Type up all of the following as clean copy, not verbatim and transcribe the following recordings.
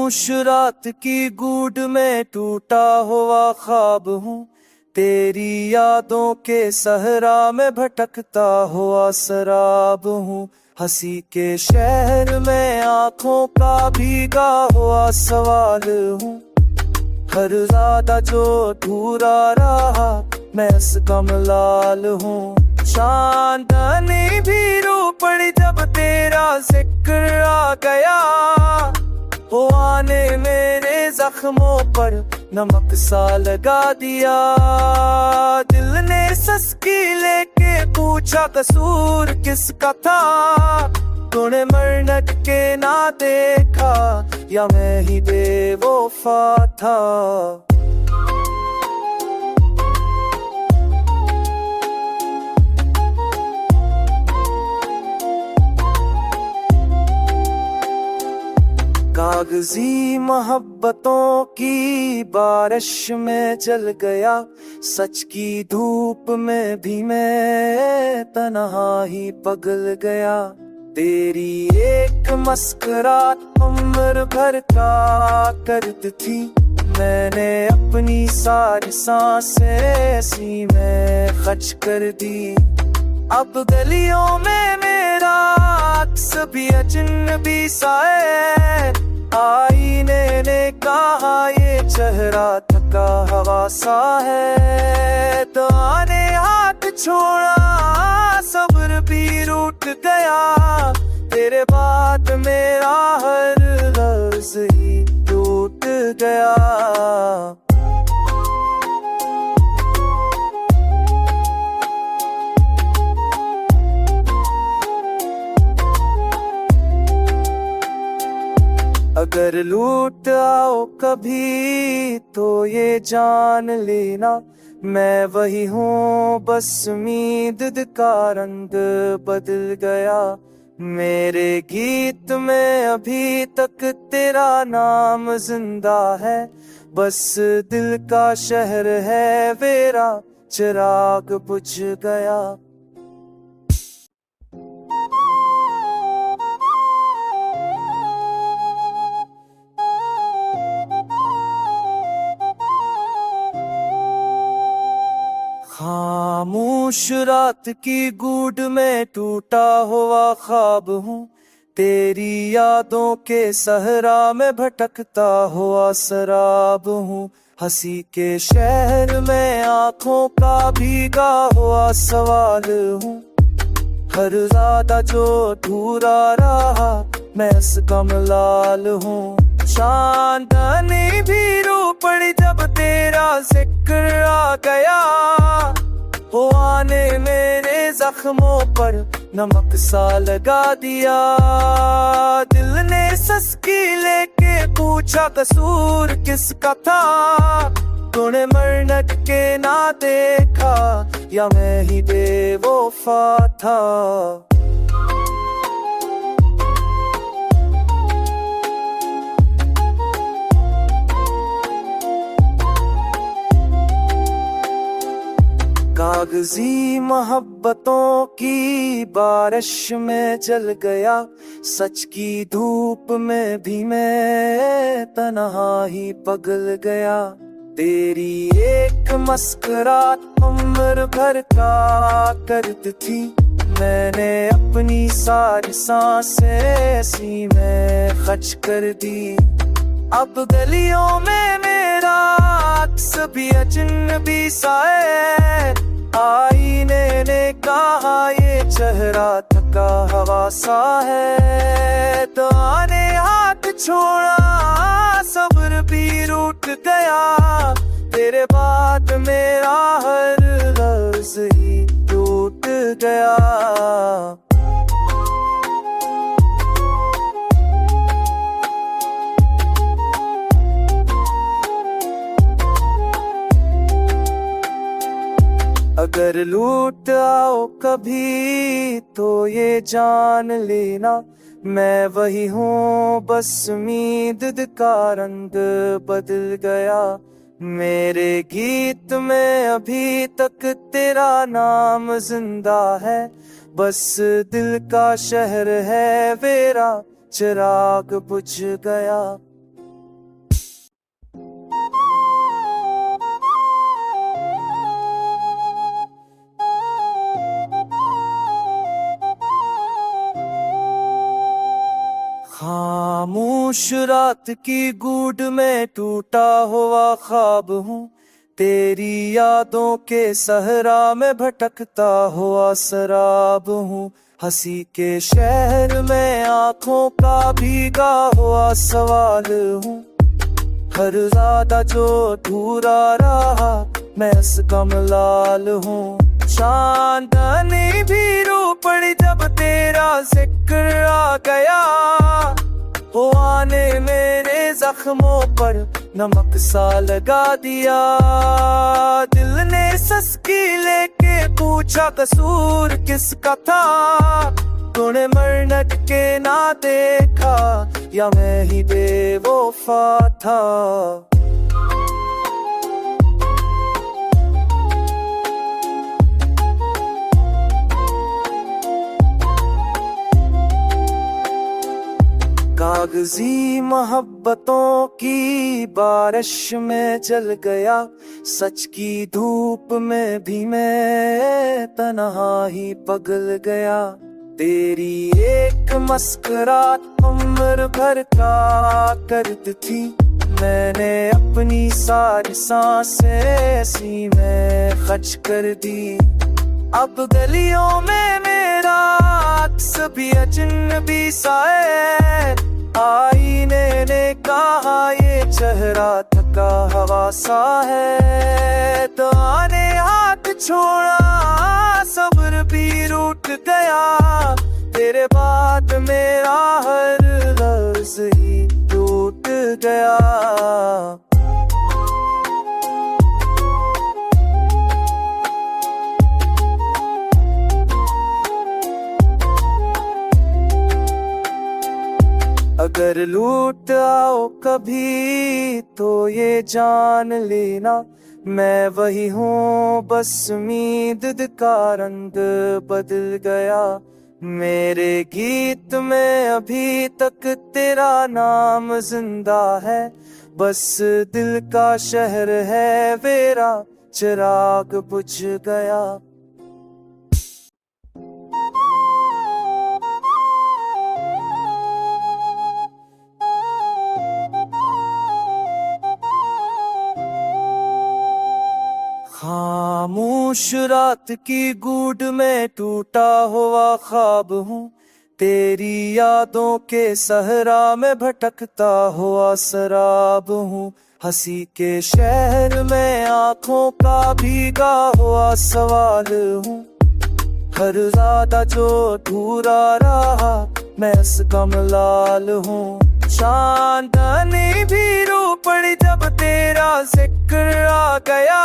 खामोश रात की गूढ़ में टूटा हुआ ख्वाब हूँ, तेरी यादों के सहरा में भटकता हुआ शराब हूँ। हंसी के शहर में आंखों का भीगा हुआ सवाल हूँ, हर ज्यादा जो अधूरा रहा मैं असगम लाल हूँ। चांदनी भी रो पड़ी जब तेरा जिक्र आ गया, वो आने मेरे जख्मों पर नमक सा लगा दिया। दिल ने सस्की लेके पूछा कसूर किसका था, तूने मरनट के ना देखा या मैं ही बेवफा था। कागजी मोहब्बतों की बारिश में जल गया, सच की धूप में भी मैं तन्हा ही पगल गया। तेरी एक मुस्कुराहट उम्र भर का कर्द थी, मैंने अपनी सारी सांसें ऐसी में खर्च कर दी। अब गलियों में मेरा अक्स भी अजनबी सा है, आईने ने कहा ये चेहरा थका हवा सा है। दुआ ने हाथ छोड़ा सब्र भी रूठ गया, तेरे बाद मेरा हर लफ्ज ही टूट गया। अगर लूट आओ कभी तो ये जान लेना, मैं वही हूँ बस उम्मीद का रंग बदल गया। मेरे गीत में अभी तक तेरा नाम जिंदा है, बस दिल का शहर है मेरा चिराग बुझ गया। खामोश रात की गूढ़ में टूटा हुआ ख्वाब हूँ, तेरी यादों के सहरा में भटकता हुआ शराब हूँ। हंसी के शहर में आंखों का भीगा हुआ सवाल हूँ, हर ज्यादा जो अधूरा रहा मैं असगम लाल हूँ। चांदनी भी रो पड़ी जब तेरा जिक्र आ गया, वो आने मेरे जख्मों पर नमक सा लगा दिया। दिल ने सस्की लेके पूछा कसूर किसका था, तूने मरनट के ना देखा या मैं ही बेवफा था। कागजी मोहब्बतों की बारिश में जल गया, सच की धूप में भी मैं तन्हा ही पगल गया। तेरी एक मुस्कुराहट उम्र भर का कर्द थी, मैंने अपनी सारी सांसें ऐसी में खर्च कर दी। अब गलियों में मेरा अक्स भी अजनबी सा है, आईने ने कहा ये चेहरा थका हवा सा है। दुआ ने हाथ छोड़ा सब्र भी रूठ गया, तेरे बाद मेरा हर लफ्ज ही टूट गया। अगर लूट आओ कभी तो ये जान लेना, मैं वही हूँ बस उम्मीद का रंग बदल गया। मेरे गीत में अभी तक तेरा नाम जिंदा है, बस दिल का शहर है मेरा चिराग बुझ गया। खामोश रात की गूढ़ में टूटा हुआ ख्वाब हूँ, तेरी यादों के सहरा में भटकता हुआ शराब हूँ। हंसी के शहर में आंखों का भीगा हुआ सवाल हूँ, हर ज्यादा जो अधूरा रहा मैं असगम लाल हूँ। चांदनी भी रो पड़ी जब तेरा जिक्र आ गया, वो आने मेरे जख्मों पर नमक सा लगा दिया। दिल ने सस्की लेके पूछा कसूर किसका था, तूने मरनट के ना देखा या मैं ही बेवफा था। कागजी मोहब्बतों की बारिश में जल गया, सच की धूप में भी मैं तन्हा ही पगल गया। तेरी एक मुस्कुराहट उम्र भर का करती थी, मैंने अपनी सारी सांसें ऐसी में खर्च कर दी। अब गलियों में मेरा अक्स भी अजनबी सा है, आईने ने कहा ये चेहरा थका हवा सा है। तो आने हाथ छोड़ा सब्र भी रूठ गया, तेरे बाद मेरा हर लफ्ज़ ही टूट गया। अगर लूट आओ कभी तो ये जान लेना, मैं वही हूँ बस उम्मीद का रंग बदल गया। मेरे गीत में अभी तक तेरा नाम जिंदा है, बस दिल का शहर है मेरा चिराग बुझ गया। खामोश रात की गूढ़ में टूटा हुआ ख्वाब हूँ, तेरी यादों के सहरा में भटकता हुआ शराब हूँ। हंसी के शहर में आंखों का भीगा हुआ सवाल हूँ, हर ज्यादा जो अधूरा रहा मैं असगम लाल हूँ। चांदनी भी रो पड़ी जब तेरा जिक्र आ गया,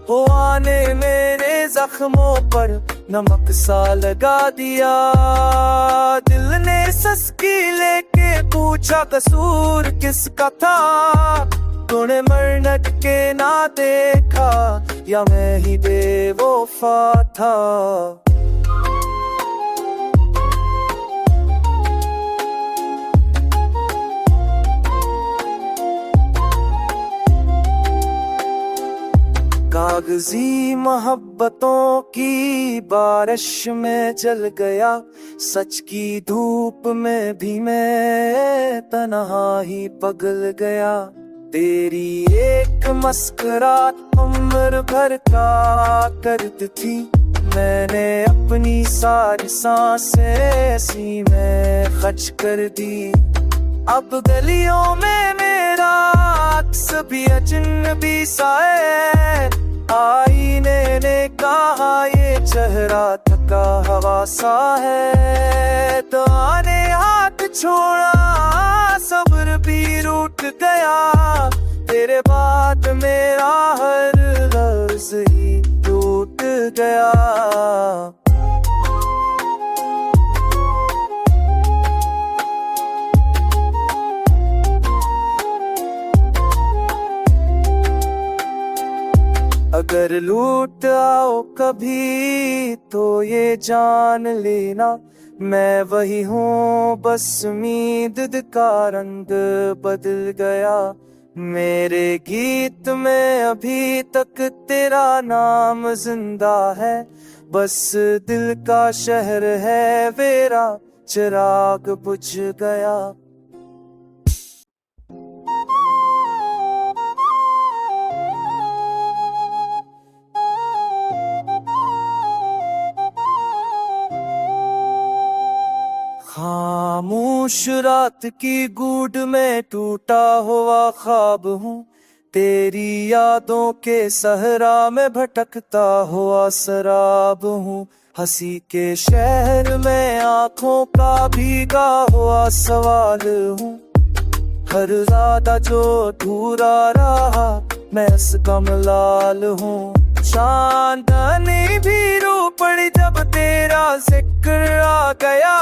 वो आने मेरे जख्मों पर नमक सा लगा दिया। दिल ने सस्की लेके पूछा कसूर किसका था, तूने मरनट के ना देखा या मैं ही बेवफा था। कागजी मोहब्बतों की बारिश में जल गया, सच की धूप में भी मैं तन्हा ही पगल गया। तेरी एक मुस्कुराहट उम्र भर का करती थी, मैंने अपनी सारी सांसें ऐसी में खर्च कर दी। अब गलियों में मेरा अक्स भी अजनबी सा है, आईने ने कहा ये चेहरा थका हवा सा है। तो आने हाथ छोड़ा सब्र भी रूठ गया, तेरे बाद मेरा हर लफ्ज़ ही टूट गया। अगर लूट आओ कभी तो ये जान लेना, मैं वही हूँ बस उम्मीद का रंग बदल गया। मेरे गीत में अभी तक तेरा नाम जिंदा है, बस दिल का शहर है मेरा चिराग बुझ गया। खामोश रात की गूढ़ में टूटा हुआ ख्वाब हूँ, तेरी यादों के सहरा में भटकता हुआ शराब हूँ। हंसी के शहर में आंखों का भीगा हुआ सवाल हूँ, हर ज्यादा जो अधूरा रहा मैं असगम लाल हूँ। चांदनी भी रो पड़ी जब तेरा जिक्र आ गया,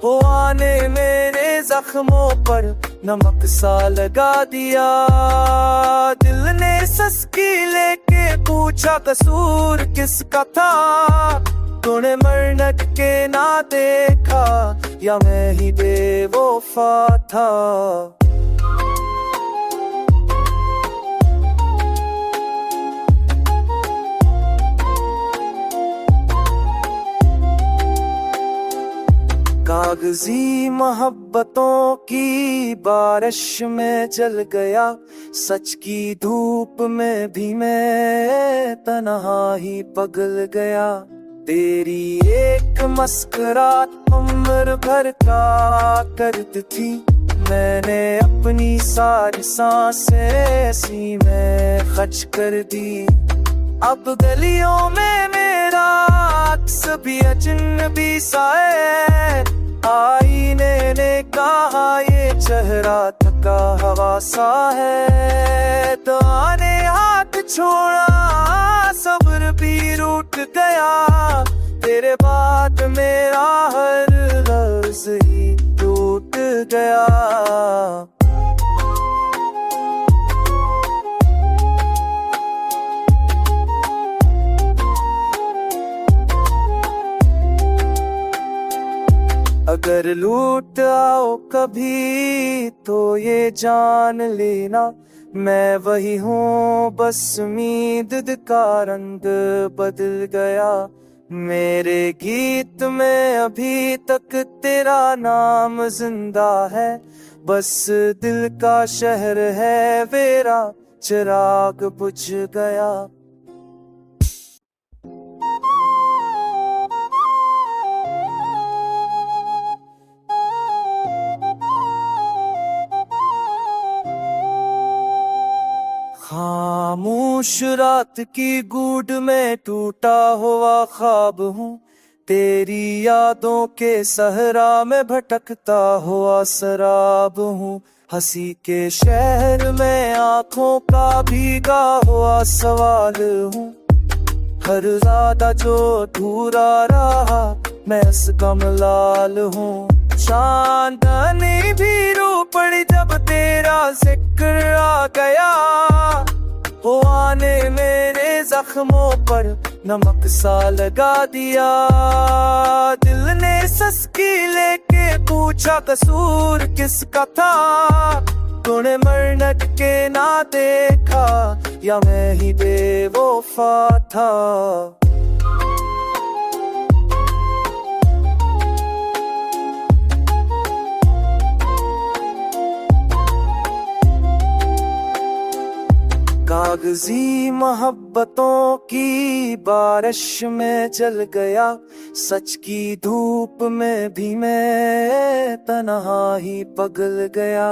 वो आने मेरे जख्मों पर नमक सा लगा दिया। दिल ने सस्की लेके पूछा कसूर किसका था, तूने मरनट के ना देखा या मैं ही बेवफा था। कागजी मोहब्बतों की बारिश में जल गया, सच की धूप में भी मैं तन्हा ही पगल गया। तेरी एक मुस्कुराहट उम्र भर का करती थी, मैंने अपनी सारी सांसें ऐसी में खर्च कर दी। अब गलियों में मेरा अक्स भी अजनबी सा है, आईने ने कहा ये चेहरा थका हवा सा है। तो आने हाथ छोड़ा सब्र भी रूठ गया, तेरे बाद मेरा हर लफ्ज़ ही टूट गया। अगर लूट आओ कभी तो ये जान लेना, मैं वही हूँ बस उम्मीद का रंग बदल गया। मेरे गीत में अभी तक तेरा नाम जिंदा है, बस दिल का शहर है मेरा चिराग बुझ गया। खामोश रात की गूढ़ में टूटा हुआ ख्वाब हूँ, तेरी यादों के सहरा में भटकता हुआ शराब हूँ। हंसी के शहर में आंखों का भीगा हुआ सवाल हूँ, हर ज्यादा जो अधूरा रहा मैं असगम लाल हूँ। चांदनी भी रो पड़ी जब तेरा जिक्र आ गया, वो आने मेरे जख्मों पर नमक सा लगा दिया। दिल ने सस्की लेके पूछा कसूर किसका था, तूने मरनट के ना देखा या मैं ही बेवफा था। कागजी मोहब्बतों की बारिश में जल गया, सच की धूप में भी मैं तन्हा ही पगल गया।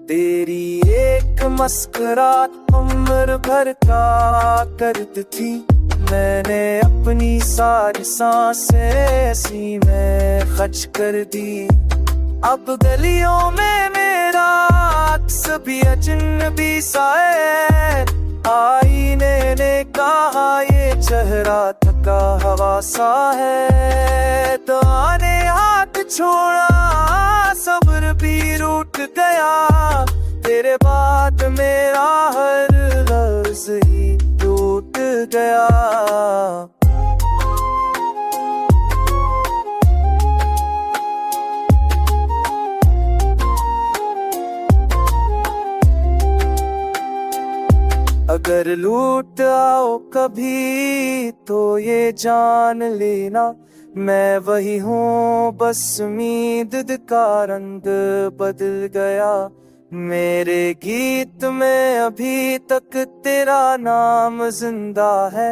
तेरी एक मुस्कुराहट उम्र भर का करती थी, मैंने अपनी सारी सांसें ऐसी में खर्च कर दी। अब गलियों में मेरा अक्स भी अजनबी सा है, आईने ने कहा ये चेहरा थका हवा सा है। तो आने हाथ छोड़ा सब्र भी रूठ गया, तेरे बाद मेरा हर लफ्ज़ ही टूट गया। अगर लूट आओ कभी तो ये जान लेना, मैं वही हूँ बस उम्मीद का रंग बदल गया। मेरे गीत में अभी तक तेरा नाम जिंदा है,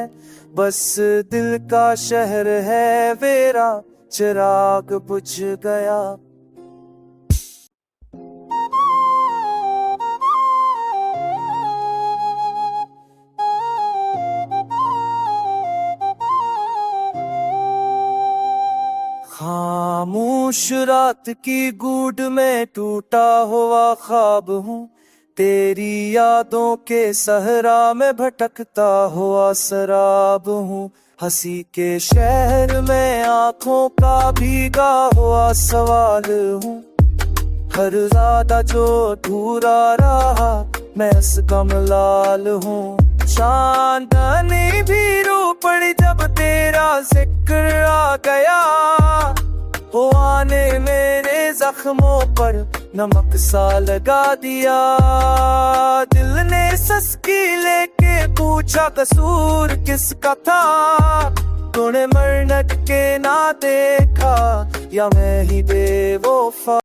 बस दिल का शहर है मेरा चिराग बुझ गया। खामोश रात की गूढ़ में टूटा हुआ ख्वाब हूँ, तेरी यादों के सहरा में भटकता हुआ शराब हूँ। हंसी के शहर में आंखों का भीगा हुआ सवाल हूँ, हर ज़्यादा जो अधूरा रहा मैं इस गम लाल हूँ। चांदनी भी रो पड़ी जब तेरा जिक्र आ गया, वो आने मेरे जख्मों पर नमक सा लगा दिया। दिल ने सस्की लेके पूछा कसूर किसका था, तूने मरनट के ना देखा या मैं ही बेवफा।